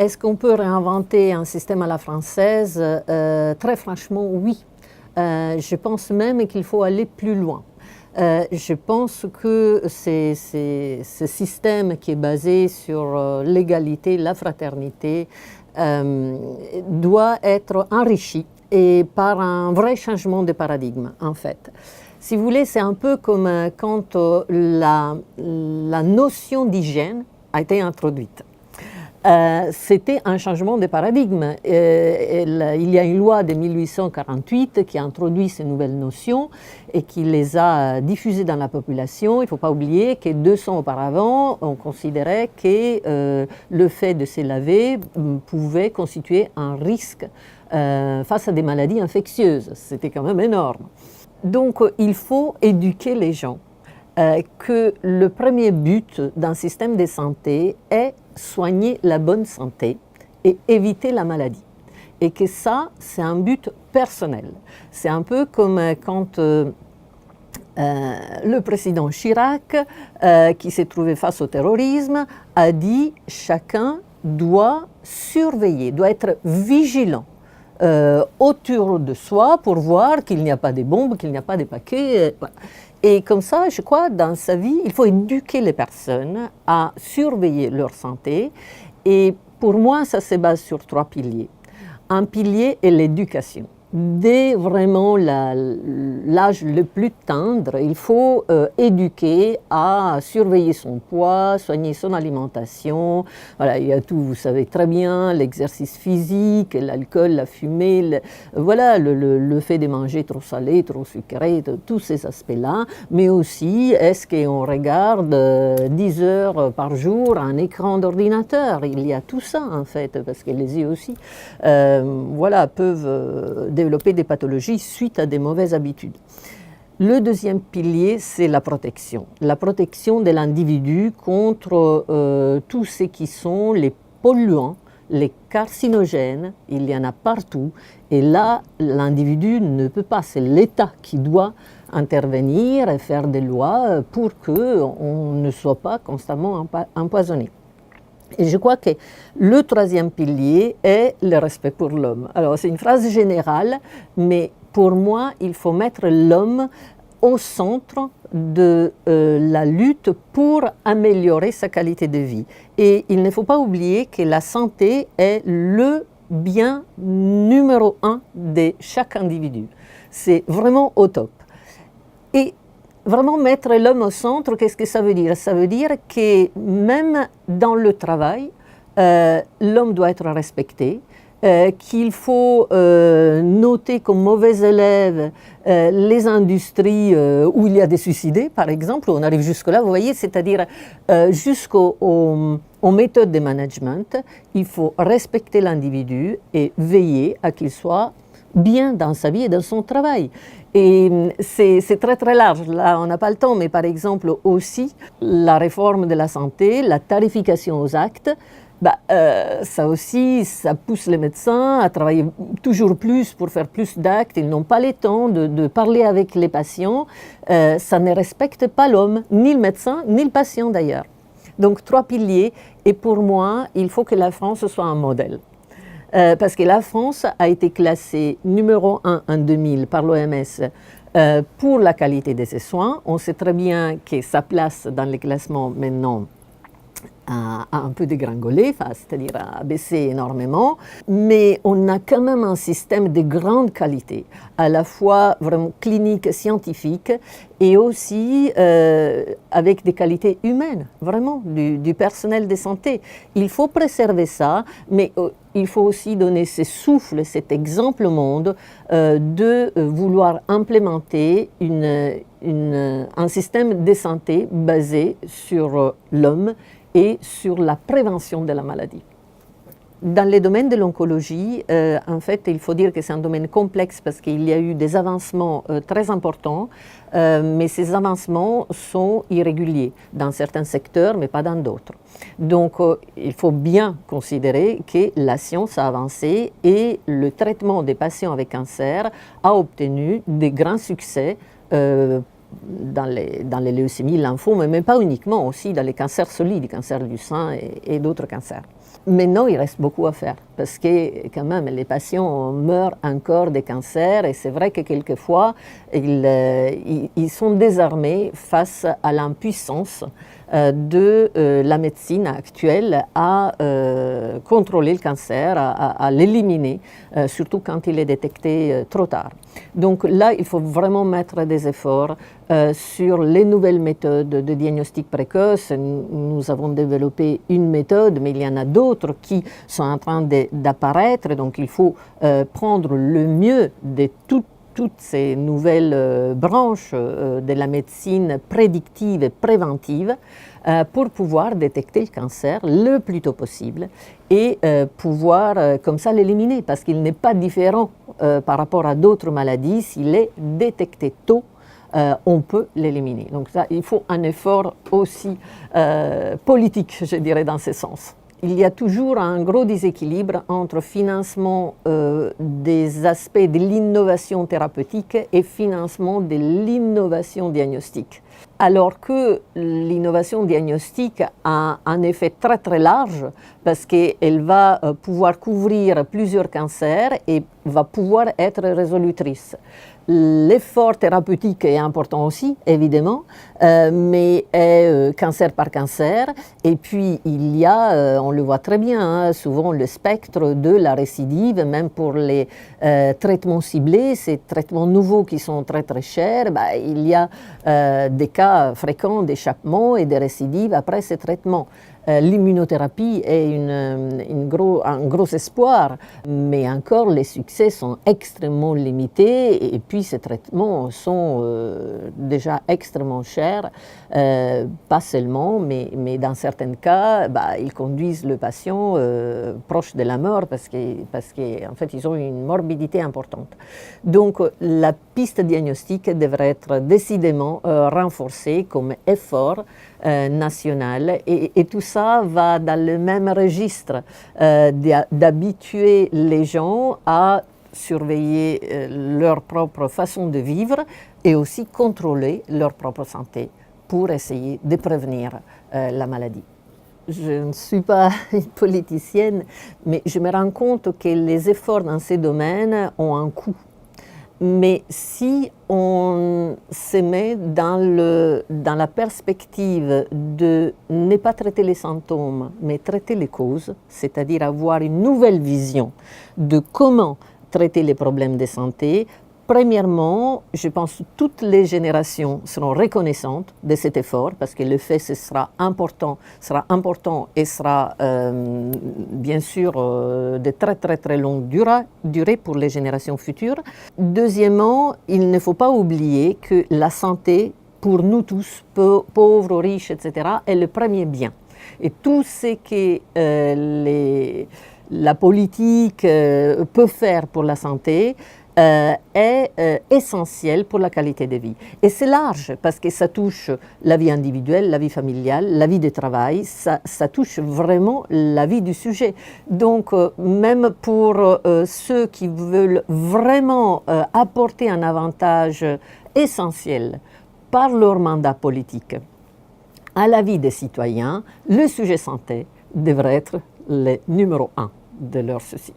Est-ce qu'on peut réinventer un système à la française? Très franchement, oui. Je pense même qu'il faut aller plus loin. Je pense que ce système qui est basé sur l'égalité, la fraternité, doit être enrichi et par un vrai changement de paradigme, en fait. Si vous voulez, c'est un peu comme quand la notion d'hygiène a été introduite. C'était un changement de paradigme. Il y a une loi de 1848 qui a introduit ces nouvelles notions et qui les a diffusées dans la population. Il ne faut pas oublier que 200 auparavant, on considérait que le fait de se laver pouvait constituer un risque face à des maladies infectieuses. C'était quand même énorme. Donc, il faut éduquer les gens. Que le premier but d'un système de santé est soigner la bonne santé et éviter la maladie. Et que ça, c'est un but personnel. C'est un peu comme quand le président Chirac, qui s'est trouvé face au terrorisme, a dit « chacun doit surveiller, doit être vigilant ». Autour de soi pour voir qu'il n'y a pas de bombes, qu'il n'y a pas de paquets. Et comme ça, je crois, dans sa vie, il faut éduquer les personnes à surveiller leur santé. Et pour moi, ça se base sur 3 piliers. Un pilier est l'éducation. Dès vraiment l'âge le plus tendre, il faut éduquer à surveiller son poids, soigner son alimentation. Voilà, il y a tout, vous savez très bien, l'exercice physique, l'alcool, la fumée, voilà, le fait de manger trop salé, trop sucré, tous ces aspects-là. Mais aussi, est-ce qu'on regarde 10 heures par jour un écran d'ordinateur? Il y a tout ça, en fait, parce que les yeux aussi, voilà, peuvent développer des pathologies suite à des mauvaises habitudes. Le deuxième pilier, c'est la protection. La protection de l'individu contre tous ce qui sont les polluants, les carcinogènes, il y en a partout. Et là, l'individu ne peut pas, c'est l'État qui doit intervenir et faire des lois pour qu'on ne soit pas constamment empoisonné. Et je crois que le troisième pilier est le respect pour l'homme. Alors, c'est une phrase générale, mais pour moi, il faut mettre l'homme au centre de la lutte pour améliorer sa qualité de vie. Et il ne faut pas oublier que la santé est le bien numéro 1 de chaque individu. C'est vraiment au top. Et vraiment mettre l'homme au centre, qu'est-ce que ça veut dire? Ça veut dire que même dans le travail, l'homme doit être respecté, qu'il faut noter comme mauvais élèves les industries où il y a des suicidés, par exemple, on arrive jusque-là, vous voyez, c'est-à-dire jusqu'aux méthodes de management, il faut respecter l'individu et veiller à qu'il soit bien dans sa vie et dans son travail. Et c'est très très large, là on n'a pas le temps, mais par exemple aussi la réforme de la santé, la tarification aux actes, ça aussi, ça pousse les médecins à travailler toujours plus pour faire plus d'actes, ils n'ont pas le temps de parler avec les patients, ça ne respecte pas l'homme, ni le médecin, ni le patient d'ailleurs. Donc 3 piliers, et pour moi, il faut que la France soit un modèle. Parce que la France a été classée numéro 1 en 2000 par l'OMS pour la qualité de ses soins. On sait très bien que sa place dans les classements maintenant a un peu dégringolé, c'est-à-dire a baissé énormément, mais on a quand même un système de grande qualité, à la fois vraiment clinique, scientifique, et aussi avec des qualités humaines, vraiment, du personnel de santé. Il faut préserver ça, mais il faut aussi donner ce souffle, cet exemple au monde de vouloir implémenter un système de santé basé sur l'homme et sur la prévention de la maladie. Dans le domaine de l'oncologie, en fait, il faut dire que c'est un domaine complexe parce qu'il y a eu des avancements très importants, mais ces avancements sont irréguliers dans certains secteurs, mais pas dans d'autres. Donc, il faut bien considérer que la science a avancé et le traitement des patients avec cancer a obtenu des grands succès dans les leucémies, lymphomes, mais pas uniquement, aussi dans les cancers solides, cancers du sein et d'autres cancers. Maintenant, il reste beaucoup à faire parce que quand même les patients meurent encore des cancers et c'est vrai que quelquefois ils sont désarmés face à l'impuissance de la médecine actuelle à contrôler le cancer, à l'éliminer, surtout quand il est détecté trop tard. Donc là, il faut vraiment mettre des efforts sur les nouvelles méthodes de diagnostic précoce. Nous avons développé une méthode, mais il y en a d'autres qui sont en train d'apparaître. Donc il faut prendre le mieux de toutes ces nouvelles branches de la médecine prédictive et préventive pour pouvoir détecter le cancer le plus tôt possible et pouvoir comme ça l'éliminer parce qu'il n'est pas différent par rapport à d'autres maladies. S'il est détecté tôt, on peut l'éliminer. Donc ça, il faut un effort aussi politique, je dirais, dans ce sens. Il y a toujours un gros déséquilibre entre financement des aspects de l'innovation thérapeutique et financement de l'innovation diagnostique. Alors que l'innovation diagnostique a un effet très très large parce qu'elle va pouvoir couvrir plusieurs cancers et va pouvoir être résolutrice. L'effort thérapeutique est important aussi, évidemment, mais est cancer par cancer. Et puis, il y a, on le voit très bien, hein, souvent le spectre de la récidive, même pour les traitements ciblés, ces traitements nouveaux qui sont très très chers, il y a des cas fréquents d'échappement et de récidive après ces traitements. L'immunothérapie est un gros espoir, mais encore les succès sont extrêmement limités et puis ces traitements sont déjà extrêmement chers, pas seulement, mais dans certains cas, ils conduisent le patient proche de la mort parce qu'en fait, ils ont une morbidité importante. Donc, la piste diagnostique devrait être décidément renforcée comme effort national et tout ça va dans le même registre d'habituer les gens à surveiller leur propre façon de vivre et aussi contrôler leur propre santé pour essayer de prévenir la maladie. Je ne suis pas une politicienne, mais je me rends compte que les efforts dans ces domaines ont un coût. Mais si on se met dans la perspective de ne pas traiter les symptômes, mais traiter les causes, c'est-à-dire avoir une nouvelle vision de comment traiter les problèmes de santé, premièrement, je pense que toutes les générations seront reconnaissantes de cet effort parce que le fait ce sera important et sera bien sûr de très très très longue durée pour les générations futures. Deuxièmement, il ne faut pas oublier que la santé pour nous tous, pauvres, riches, etc., est le premier bien. Et tout ce que la politique peut faire pour la santé est essentiel pour la qualité de vie. Et c'est large parce que ça touche la vie individuelle, la vie familiale, la vie de travail, ça touche vraiment la vie du sujet. Donc même pour ceux qui veulent vraiment apporter un avantage essentiel par leur mandat politique à la vie des citoyens, le sujet santé devrait être le numéro 1 de leur souci.